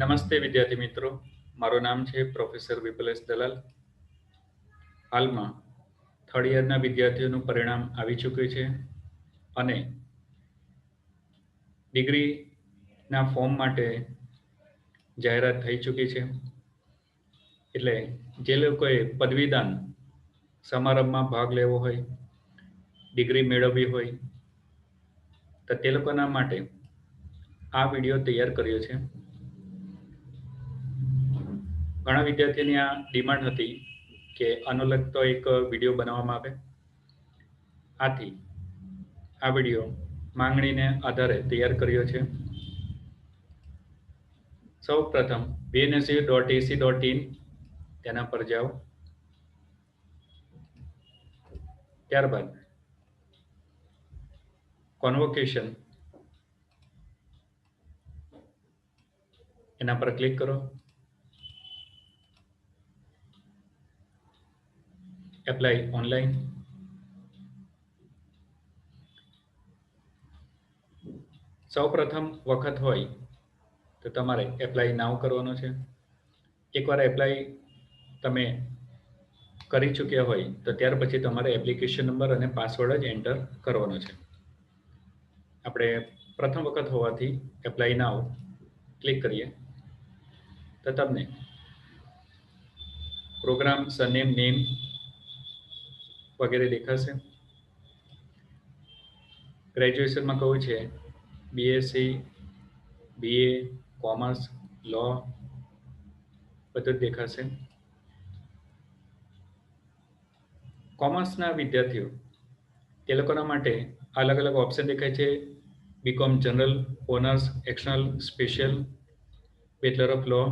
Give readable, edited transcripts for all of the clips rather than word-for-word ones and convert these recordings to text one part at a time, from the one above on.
નમસ્તે વિદ્યાર્થી મિત્રો, મારું નામ છે પ્રોફેસર વિપલેશ દલાલ. હાલમાં થર્ડ યરના વિદ્યાર્થીઓનું પરિણામ આવી ચૂક્યું છે અને ડિગ્રીના ફોર્મ માટે જાહેરાત થઈ ચૂકી છે. એટલે જે લોકોએ પદવીદાન સમારંભમાં ભાગ લેવો હોય, ડિગ્રી મેળવવી હોય, તો તે લોકોના માટે આ વિડીયો તૈયાર કર્યો છે. ઘણા વિદ્યાર્થીઓની આ ડિમાન્ડ હતી કે આનો લગતો એક વિડીયો બનાવવામાં આવે. આથી આ વિડીયો માંગણીને આધારે તૈયાર કર્યો છે. સૌ પ્રથમ bnsc.ac.in તેના પર જાઓ. ત્યારબાદ કોન્વોકેશન એના પર ક્લિક કરો. Apply online. સૌ પ્રથમ વખત હોય તો તમારે એપ્લાય નાવ કરવાનો છે. એકવાર એપ્લાય તમે કરી ચૂક્યા હોય તો ત્યાર પછી તમારે એપ્લિકેશન નંબર અને પાસવર્ડ જ એન્ટર કરવાનો છે. આપણે પ્રથમ વખત હોવાથી એપ્લાય નાવ ક્લિક કરીએ તો તમને પ્રોગ્રામ સરનેમ નેમ વગેરે દેખાશે. ગ્રેજ્યુએશનમાં કહું છે બીએસસી, બીએ, કોમર્સ, લો બધું જ દેખાશે. કોમર્સના વિદ્યાર્થીઓ તે લોકોના માટે અલગ અલગ ઓપ્શન દેખાય છે. B Com general, honours, external, special, bachelor of law.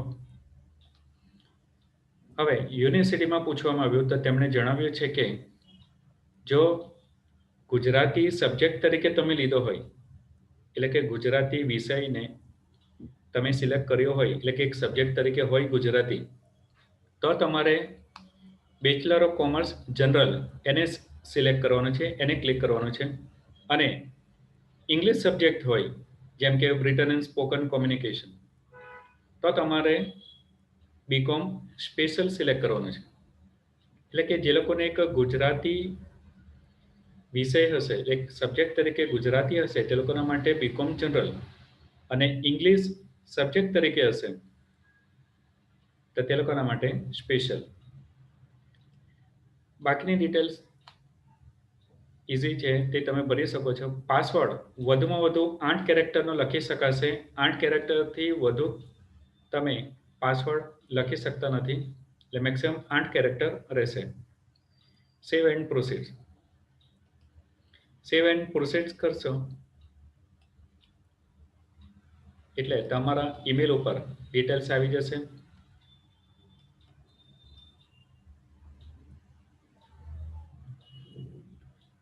હવે યુનિવર્સિટીમાં પૂછવામાં આવ્યું તો તેમણે જણાવ્યું છે કે જો ગુજરાતી સબ્જેક્ટ તરીકે તમે લીધો હોય, એટલે કે ગુજરાતી વિષયને તમે સિલેક્ટ કર્યો હોય, એટલે કે એક સબ્જેક્ટ તરીકે હોય ગુજરાતી, તો તમારે બેચલર ઓફ કોમર્સ જનરલ એને સિલેક્ટ કરવાનું છે, એને ક્લિક કરવાનું છે. અને ઇંગ્લિશ સબ્જેક્ટ હોય જેમ કે રિટન એન્ડ સ્પોકન કોમ્યુનિકેશન, તો તમારે બીકોમ સ્પેશિયલ સિલેક્ટ કરવાનું છે. એટલે કે જે લોકોને એક ગુજરાતી વિષય હશે, એક સબ્જેક્ટ તરીકે ગુજરાતી હશે, તે લોકોના માટે બીકોમ જનરલ, અને ઇંગ્લિશ સબ્જેક્ટ તરીકે હશે તો તે લોકોના માટે સ્પેશિયલ. બાકીની ડિટેલ્સ ઇઝી છે, તે તમે ભરી શકો છો. પાસવર્ડ વધુમાં વધુ 8 કેરેક્ટરનો લખી શકાશે. 8 કેરેક્ટરથી વધુ તમે પાસવર્ડ લખી શકતા નથી, એટલે મેક્સિમમ 8 કેરેક્ટર રહેશે. Save and proceed. Save and proceed કરશો એટલે તમારા ઈમેલ ઉપર ડિટેલ્સ આવી જશે.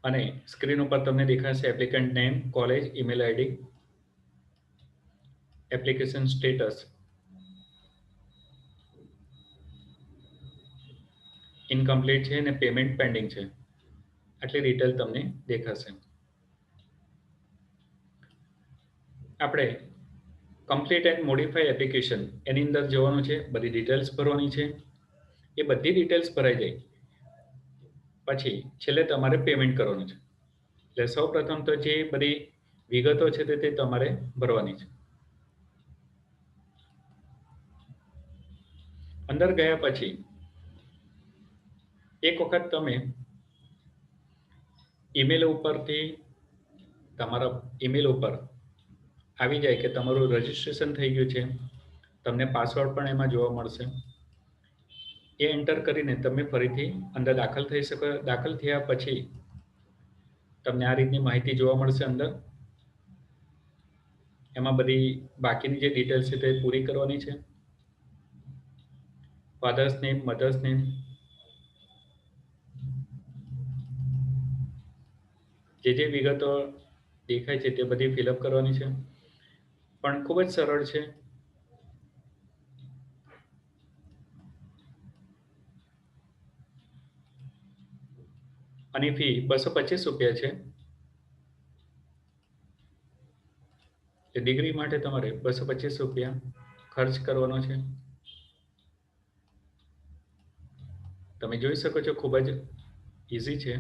અને સ્ક્રીન ઉપર તમને દેખાશે applicant name, college, email ID, application status, incomplete છે અને પેમેન્ટ પેન્ડિંગ છે. આટલી ડિટેલ તમને દેખાશે. આપણે કમ્પ્લીટ એન્ડ મોડિફાઈ એપ્લિકેશન એની અંદર જવાનું છે, બધી ડિટેલ્સ ભરવાની છે. એ બધી ડિટેલ્સ ભરાઈ જાય પછી છેલ્લે તમારે પેમેન્ટ કરવાનું છે. એટલે સૌ પ્રથમ તો જે બધી વિગતો છે તે તમારે ભરવાની છે. અંદર ગયા પછી એક વખત તમે ઈમેલ ઉપરથી તમારા ઈમેલ ઉપર આવી જાય કે તમારું રજિસ્ટ્રેશન થઈ ગયું છે, તમને પાસવર્ડ પણ એમાં જોવા મળશે. એ એન્ટર કરીને તમે ફરીથી અંદર દાખલ થઈ શકો. દાખલ થયા પછી તમને આ રીતની માહિતી જોવા મળશે. અંદર એમાં બધી બાકીની જે ડિટેલ્સ છે તે પૂરી કરવાની છે. ફાધર્સ નેમ, મધર્સ નેમ, જે વિગતો દેખાય છે તે બધી ફિલઅપ કરવાની છે. પણ ખૂબ જ સરળ છે. આની ફી 225 રૂપિયા છે. ડિગ્રી માટે તમારે 225 રૂપિયા ખર્ચ કરવાનો છે. તમે જોઈ શકો છો ખૂબ જ ઇઝી છે.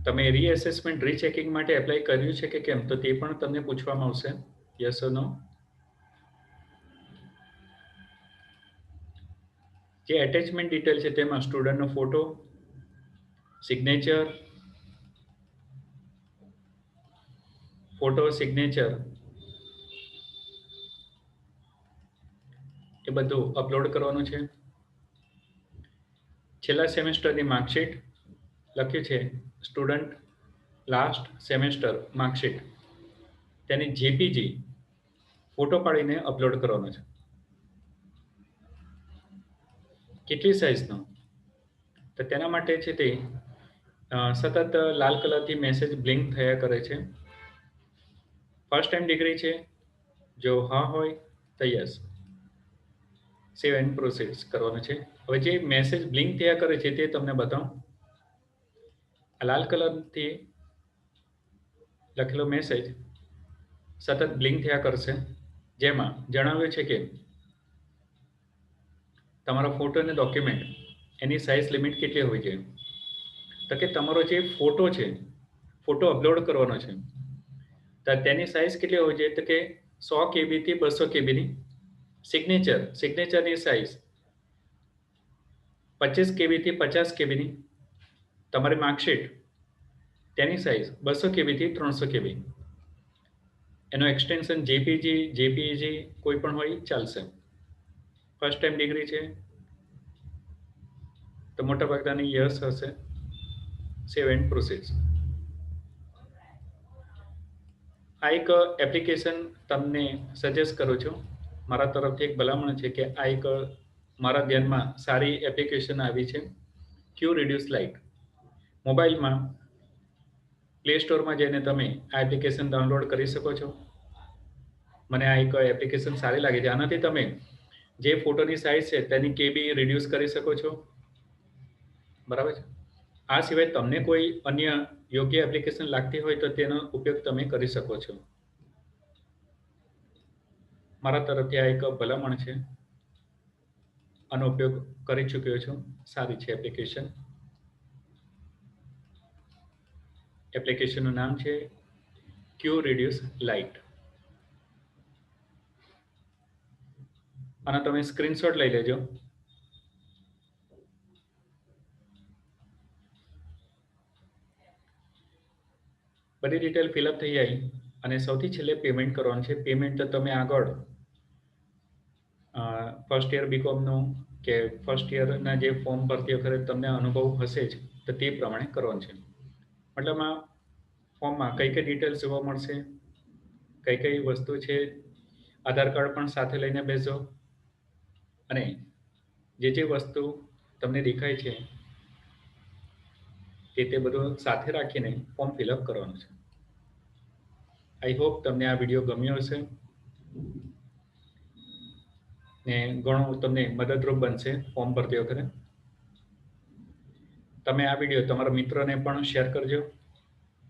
તમે રીએસેસમેન્ટ રીચેકિંગ માટે એપ્લાય કર્યું છે કે કેમ, તો તે પણ તમને પૂછવામાં આવશે, યસ ઓર નો. જે એટેચમેન્ટ ડિટેલ છે તેમાં સ્ટુડન્ટનો ફોટો, સિગ્નેચર, સિગ્નેચર એ બધું અપલોડ કરવાનું છે. છેલ્લા સેમેસ્ટરની માર્કશીટ લખ્યું છે સ્ટુડન્ટ લાસ્ટ સેમેસ્ટર માર્કશીટ, તેની જેપીજી ફોટો પાડીને અપલોડ કરવાનો છે. કેટલી સાઇઝનો, તો તેના માટે છે તે સતત લાલ કલરથી મેસેજ બ્લિંક થયા કરે છે. ફર્સ્ટ ટાઈમ ડિગ્રી છે, જો હા હોય તો યસ, સેવ એન્ડ પ્રોસેસ કરવાનું છે. હવે જે મેસેજ બ્લિંક થયા કરે છે તે તમને બતાવું. આ લાલ કલરથી લખેલો મેસેજ સતત બ્લિંક થયા કરશે, જેમાં જણાવ્યું છે કે તમારો ફોટો અને ડોક્યુમેન્ટ એની સાઇઝ લિમિટ કેટલી હોવી જોઈએ. તો કે તમારો જે ફોટો છે, ફોટો અપલોડ કરવાનો છે, તો તેની સાઇઝ કેટલી હોવી જોઈએ, તો કે 100 KB થી 200 KBની. સિગ્નેચરની સાઇઝ 25 KB થી 50 KBની. તમારી માર્કશીટ તેની સાઇઝ 200 KB થી 300 KB. એનો એક્સટેન્શન જેપીજી કોઈ પણ હોય ચાલશે. ફર્સ્ટ ટાઈમ ડિગ્રી છે તો મોટા ભાગની યસ હશે. Save and process. આ એક એપ્લિકેશન તમને સજેસ્ટ કરું છું, મારા તરફથી એક ભલામણ છે કે આ એક મારા ધ્યાનમાં સારી એપ્લિકેશન આવી છે, ક્યુ રિડ્યુસ લાઇટ. મોબાઈલમાં પ્લે સ્ટોરમાં જઈને તમે આ એપ્લિકેશન ડાઉનલોડ કરી શકો છો. મને આ એક એપ્લિકેશન સારી લાગે છે. આનાથી તમે જે ફોટોની સાઇઝ છે તેની કેબી રિડ્યુસ કરી શકો છો, બરાબર છે. આ સિવાય તમને કોઈ અન્ય યોગ્ય એપ્લિકેશન લાગતી હોય તો તેનો ઉપયોગ તમે કરી શકો છો. મારા તરફથી આ એક ભલામણ છે, આનો ઉપયોગ કરી ચૂક્યો છું, સારી છે એપ્લિકેશન. એપ્લિકેશનનું નામ છે ક્યુ રિડ્યુસ લાઇટ. આનો તમે સ્ક્રીનશોટ લઈ લેજો. બધી ડિટેલ ફિલઅપ થઈ જાય અને સૌથી છેલ્લે પેમેન્ટ કરવાનું છે. પેમેન્ટ તો તમે આગળ ફર્સ્ટ યર બીકોમનું કે ફર્સ્ટ યરના જે ફોર્મ ભરતી વખતે તમને અનુભવ હશે જ, તો તે પ્રમાણે કરવાનું છે. મતલબ આ ફોર્મમાં કઈ કઈ ડિટેલ્સ જોવા મળશે, કઈ કઈ વસ્તુ છે, આધાર કાર્ડ પણ સાથે લઈને બેસો, અને જે વસ્તુ તમને દેખાય છે તે બધું સાથે રાખીને ફોર્મ ફિલઅપ કરવાનું છે. આઈ હોપ તમને આ વિડીયો ગમ્યો હશે ને ઘણું તમને મદદરૂપ બનશે ફોર્મ ભરતી વખતે. તમે આ વિડીયો તમારા મિત્રોને પણ શેર કરજો,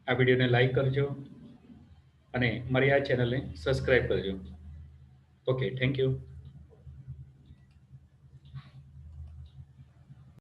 આ વિડીયોને લાઈક કરજો અને મારી આ ચેનલને સબસ્ક્રાઈબ કરજો. Okay, thank you.